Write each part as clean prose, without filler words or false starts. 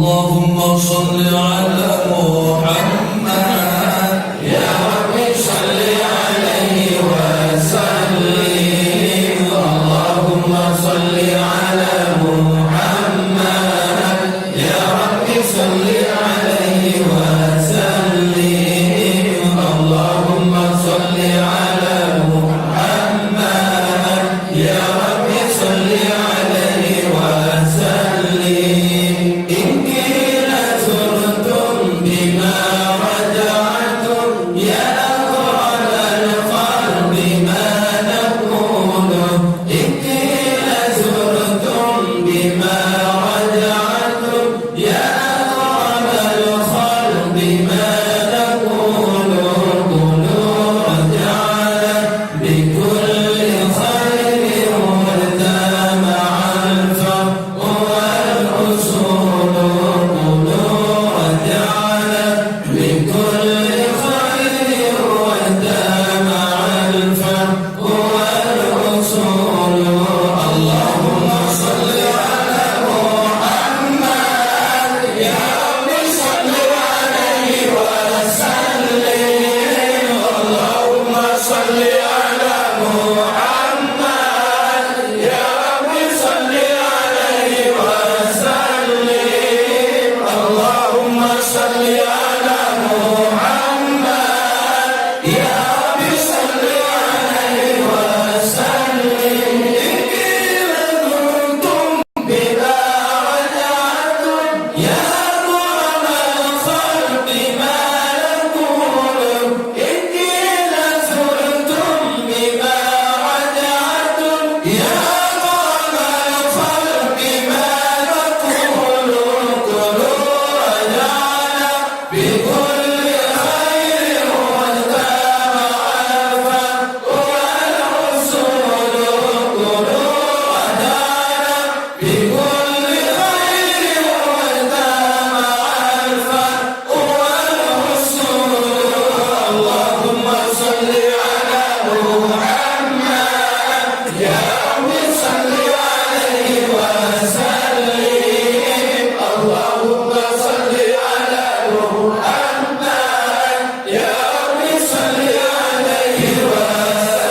اللهم صل على محمد يا رب صل عليه وسلم. اللهم صل على محمد يا رب صل عليه وسلم. اللهم صل على محمد يا رب صل عليه وسلم. إن قيل زرتم بما رجعتم يا أقرب القلب ما نقول. إن قيل زرتم بما رجعتم يا أقرب القلب ما نقول. قولوا رجعنا بكل خير وارتى مع الفرق والأصول. قولوا رجعنا بكل خير وارتى مع الفرق والأصول. اللهم صل على محمد يا رب صل عليه وسلم. اللهم صل على محمد يا رب صل عليه وسلم. اللهم صل على محمد يا رب صل عليه وسلم. إن قيل زرتم بما رجعتم يا أقرب الخلق ما نقول. إن قيل زرتم بما رجعتم يا أقرب الخلق ما نقول. قولوا رجعنا بكل خير وارتى مع الفرق والأصول. قولوا رجعنا بكل خير وارتى مع الفرق والأصول. اللهم صل على محمد يا رب صل عليه وسلم. اللهم صل على محمد يا رب صل عليه وسلم.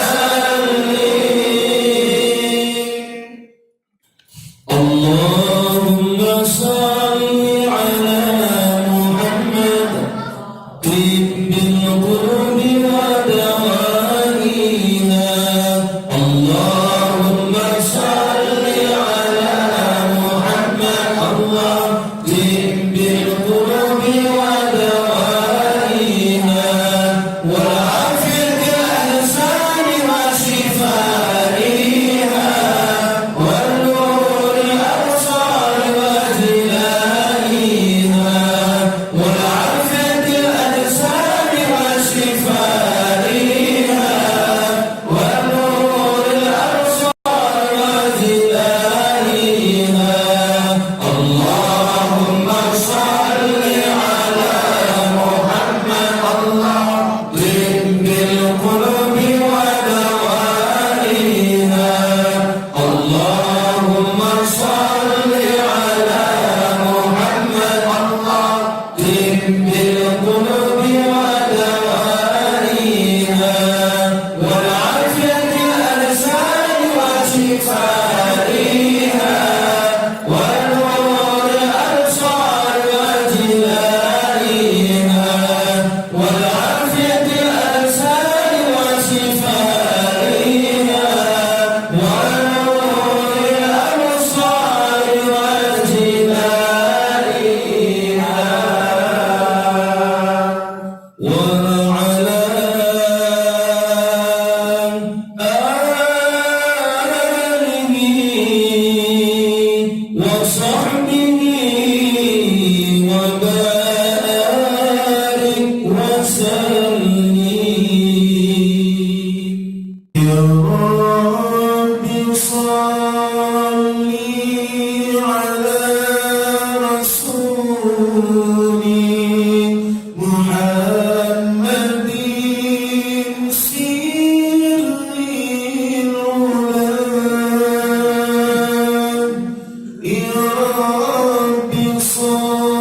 اللهم صل على محمد طب القلوب ودوائها. اللهم صل على محمد الله طب القلوب ودوائها وعافية الأجسام وشفائها والنور الأبصار وجلائها وعافية الأجسام وشفائها والنور الأبصار وجلائها. اللهم صل على محمد الله طب القلوب ودوائها. اللهم صل على محمد الله طب القلوب ودوائها والعافية الأجسام وشفائها والنور الأبصار وجلائها والعافية الأجسام وشفائها والنور الأبصار وجلائها. وعلى آله وصحبه وبارك وسلم. يا رب صل على رسول محمد سر العلا. يا رب صل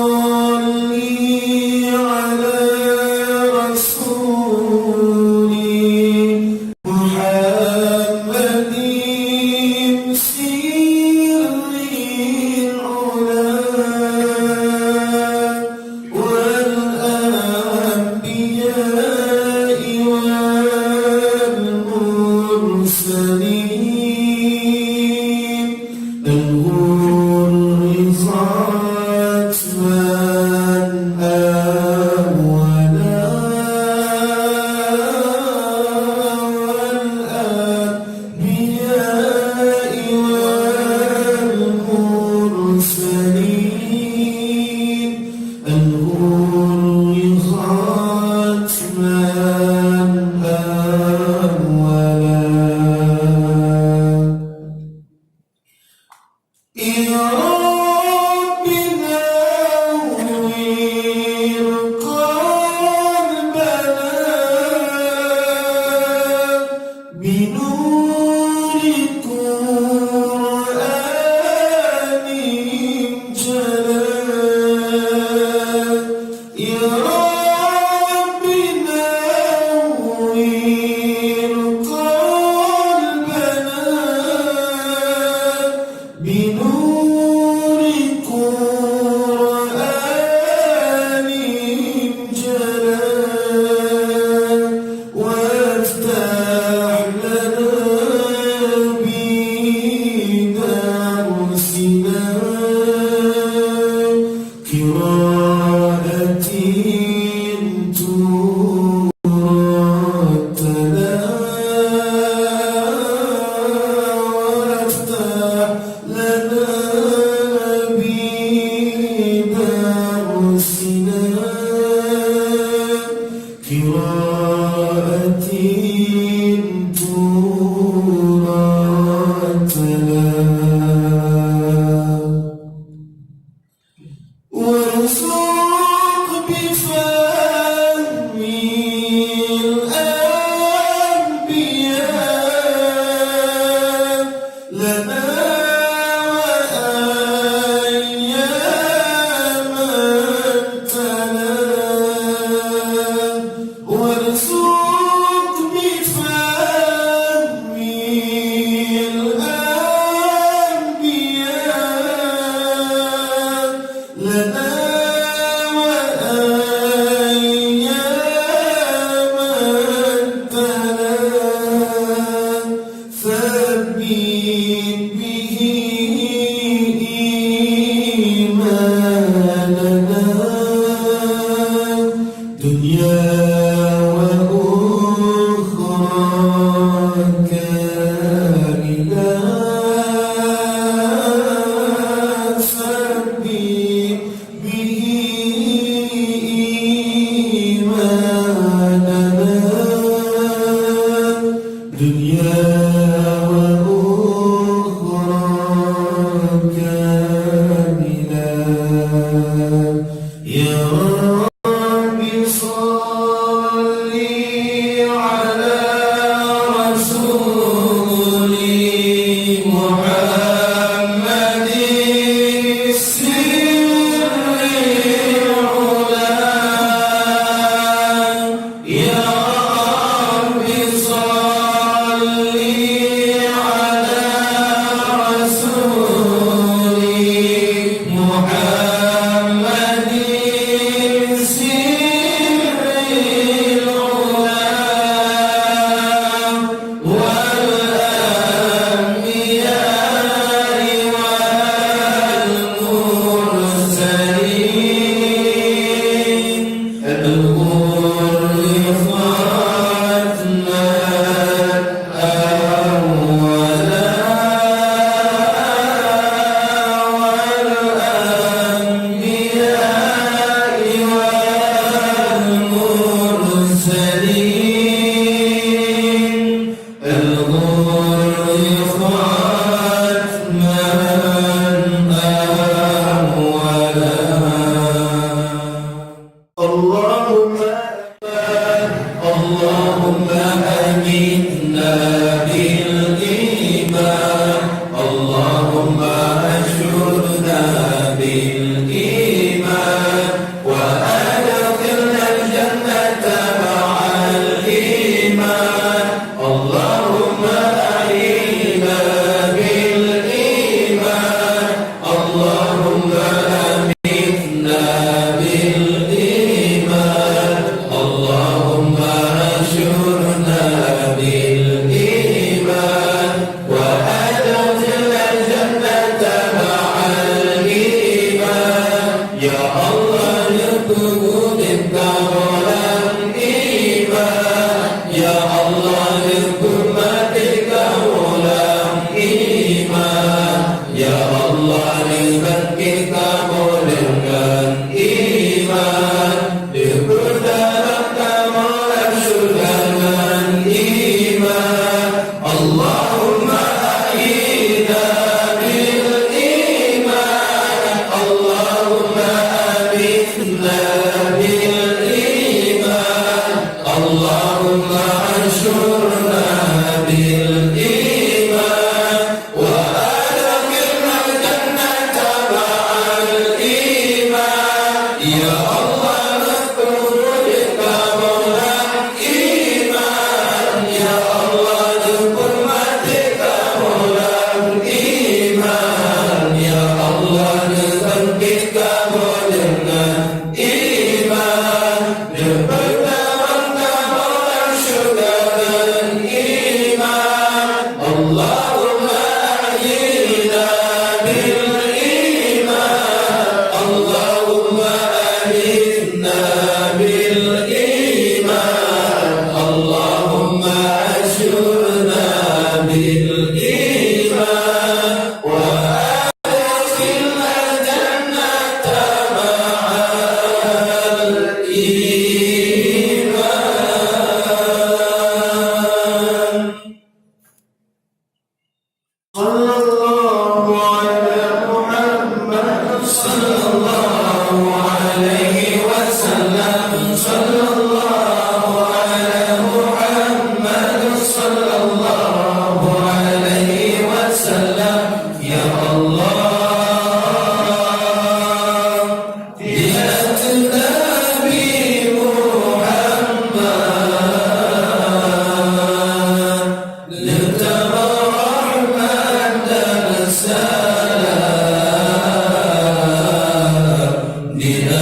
اللهم آمين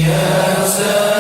يا سلام.